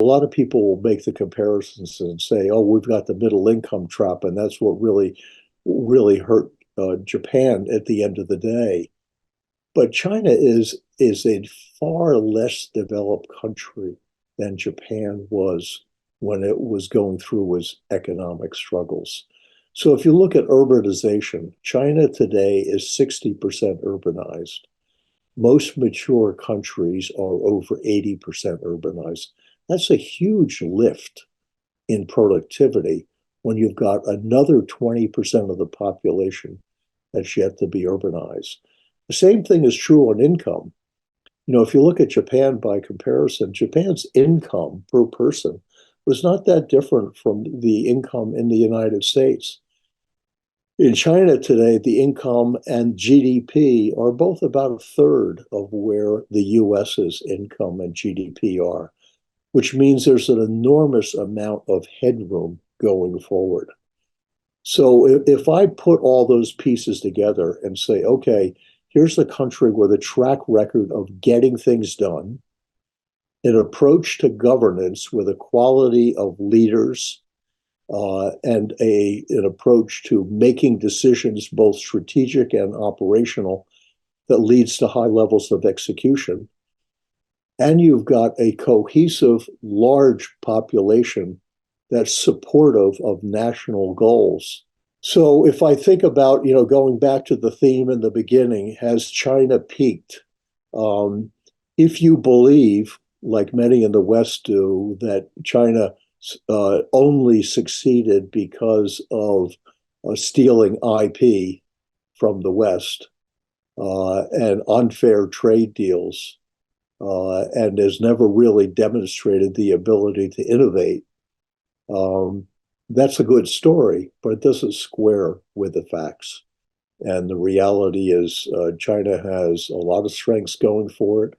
lot of people will make the comparisons and say, oh, we've got the middle income trap, and that's what really hurt Japan at the end of the day. But China is a far less developed country than Japan was when it was going through its economic struggles. So if you look at urbanization, China today is 60% urbanized. Most mature countries are over 80% urbanized. That's a huge lift in productivity when you've got another 20% of the population that's yet to be urbanized. The same thing is true on income. You know, if you look at Japan by comparison, Japan's income per person was not that different from the income in the United States. In China today, the income and GDP are both about a third of where the US's income and GDP are, which means there's an enormous amount of headroom going forward. So if I put all those pieces together and say, okay, here's the country with a track record of getting things done, an approach to governance with a quality of leaders, and an approach to making decisions, both strategic and operational, that leads to high levels of execution. And you've got a cohesive, large population that's supportive of national goals. So if I think about, you know, going back to the theme in the beginning, has China peaked? If you believe, like many in the West do, that China only succeeded because of stealing IP from the West and unfair trade deals, and has never really demonstrated the ability to innovate, that's a good story, but it doesn't square with the facts. And the reality is China has a lot of strengths going for it.